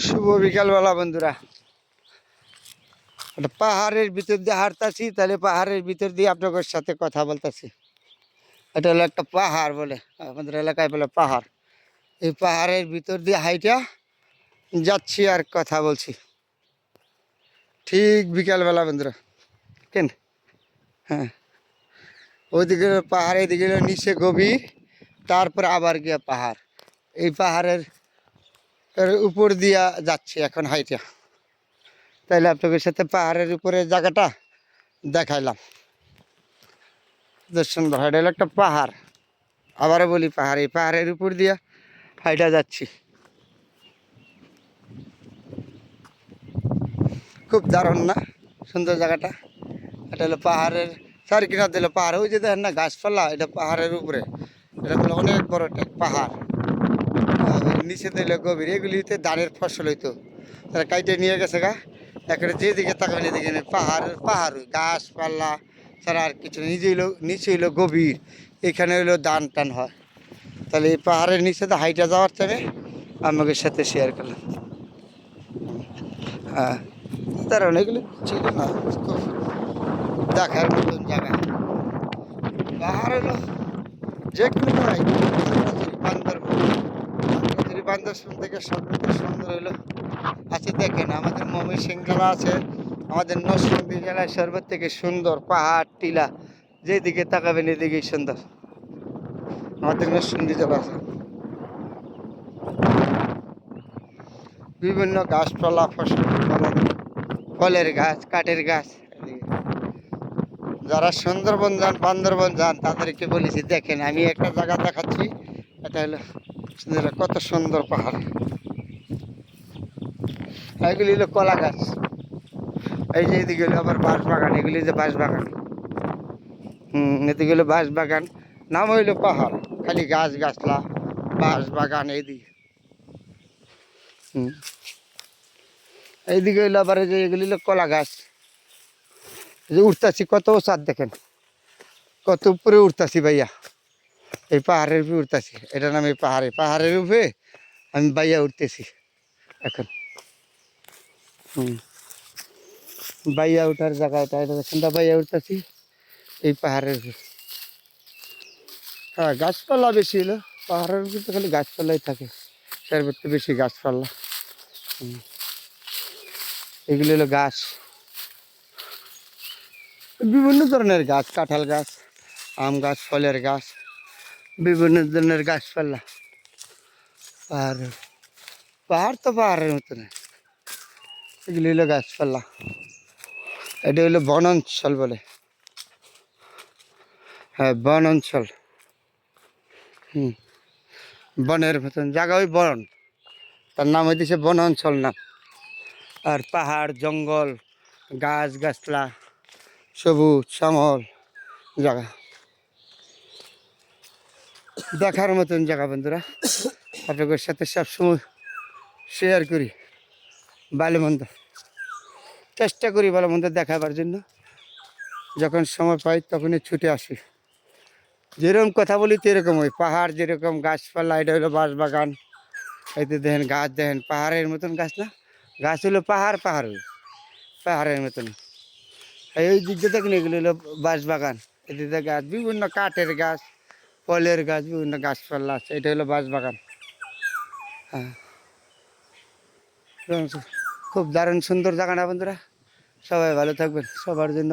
শুভ বিকালবেলা বন্ধুরা। একটা পাহাড়ের ভিতর দিয়ে হাঁটতাছি, তাহলে পাহাড়ের ভিতর দিয়ে আপনাদের সাথে কথা বলতেছি। এটা হলো একটা পাহাড় বলে, আমাদের এলাকায় বলে পাহাড়। এই পাহাড়ের ভিতর দিয়ে হাইটা যাচ্ছি আর কথা বলছি। ঠিক বিকালবেলা বন্ধুরা। কেন? হ্যাঁ, ওইদিকে পাহাড়, এদিকে নিচে গভীর, তারপর আবার গিয়া পাহাড়। এই পাহাড়ের উপর দিয়া যাচ্ছি এখন হাইটা। তাইলে আপনাদের সাথে পাহাড়ের উপরে জায়গাটা দেখাইলাম। সুন্দর, এটা হলো একটা পাহাড়। আবারও বলি পাহাড়, এই পাহাড়ের উপর দিয়া হাইটা যাচ্ছি। খুব দারুণ না? সুন্দর জায়গাটা। এটা হলো পাহাড়ের চার কিনার দিল পাহাড়। ওই যে দেখেন না গাছপালা, এটা পাহাড়ের উপরে। এটা হলো অনেক বড় একটা পাহাড়। নিচে দিল গভীর, এগুলিতে ধানের ফসল হইতো, তারা কাইটে নিয়ে গেছে গা। এখানে যেদিকে তাকাবেন এদিকে পাহাড় পাহাড়, গাছপালা ছাড়া আর কিছু নিজে হইলো, নিচে হইলো গভীর, এখানে হইলো ধান টান হয়। তাহলে এই পাহাড়ের নিচে তো হাইটা যাওয়ার থেকে আমাদের সাথে শেয়ার করলাম। হ্যাঁ, দাঁড়ান, এগুলো ছিল না খুব দেখার মতন জায়গা। পাহাড় হলো যে কোনো জায়গায়, বান্দরবন, বান্দরবন থেকে সবচেয়ে সুন্দর হলো আছে। দেখেন আমাদের ময়মনসিংহ জেলা আছে, আমাদের নরসিংদী জেলায় সর্বোচ্চ থেকে সুন্দর পাহাড় টিলা, যেদিকে তাকাবেন এদিকেই সুন্দর। আমাদের নরসিংদী জেলা আছে বিভিন্ন গাছপালা, ফসল, ফলের গাছ, কাঠের গাছ। যারা সুন্দরবন যান, বান্দরবন যান, তাদেরকে বলেছি দেখেন আমি একটা জায়গা দেখাচ্ছি। এটা হলো কত সুন্দর পাহাড়। এগুলি হলো কলা গাছ। এই যে এদিকে হলো আবার বাঁশ বাগান, এগুলি যে বাঁশ বাগান। এদিকে হলো বাঁশ বাগান, নাম হইলো পাহাড়, খালি গাছ গাছলা, বাঁশ বাগান এইদিকে। এইদিকে হইলো আবার এই যে এগুলি হলো কলা গাছ। এই যে উঠতাছি কত চাঁদ দেখেন, কত উপরে উঠতাছি ভাইয়া। এই পাহাড়ের উপরে উঠতেছি, এটা নাম এই পাহাড়ে, পাহাড়ের উপরে আমি বাইয়া উঠতেছি এখন। বাইয়া উঠার জায়গা এটা, এটা দেখেন বাইয়া উঠতেছি এই পাহাড়ের উপরে। হ্যাঁ, গাছপালা বেশি হলো, পাহাড়ের উপরে তো খালি গাছপালাই থাকে, সর্বত্র বেশি গাছপালা। এগুলো হলো গাছ, বিভিন্ন ধরনের গাছ, কাঁঠাল গাছ, আম গাছ, ফলের গাছ, বিভিন্ন ধরনের গাছপালা। পাহাড়, পাহাড় তো পাহাড়ের মতো না, এগুলি হলো গাছপালা। এটা হলো বন অঞ্চল বলে। হ্যাঁ, বন অঞ্চল। বনের মতন জায়গা, ওই বন, তার নাম হইতেছে বন অঞ্চল নাম। আর পাহাড়, জঙ্গল, গাছ গাছলা, সবুজ শ্যামল জায়গা, দেখার মতন জায়গা বন্ধুরা। আপনাদের সাথে সবসময় শেয়ার করি ভালো মন্দ, চেষ্টা করি ভালো মন্দ দেখাবার জন্য। যখন সময় পাই তখনই ছুটে আসি। যেরকম কথা বলি সেরকম, ওই পাহাড় যেরকম গাছপালা, এটা হলো বাঁশ বাগান। এতে দেখেন গাছ, দেখেন পাহাড়ের মতন গাছ না, গাছ হলো পাহাড়, পাহাড় পাহাড়ের মতন। এই দিক দিয়ে দেখেন এগুলো হলো বাঁশ বাগান। এদিকে গাছ, বিভিন্ন কাঠের গাছ, ফলের গাছ, বিভিন্ন গাছপালা আছে। এটা হলো বাঁশ বাগান। হ্যাঁ, খুব দারুণ সুন্দর জায়গা না বন্ধুরা। সবাই ভালো থাকবেন, সবার জন্য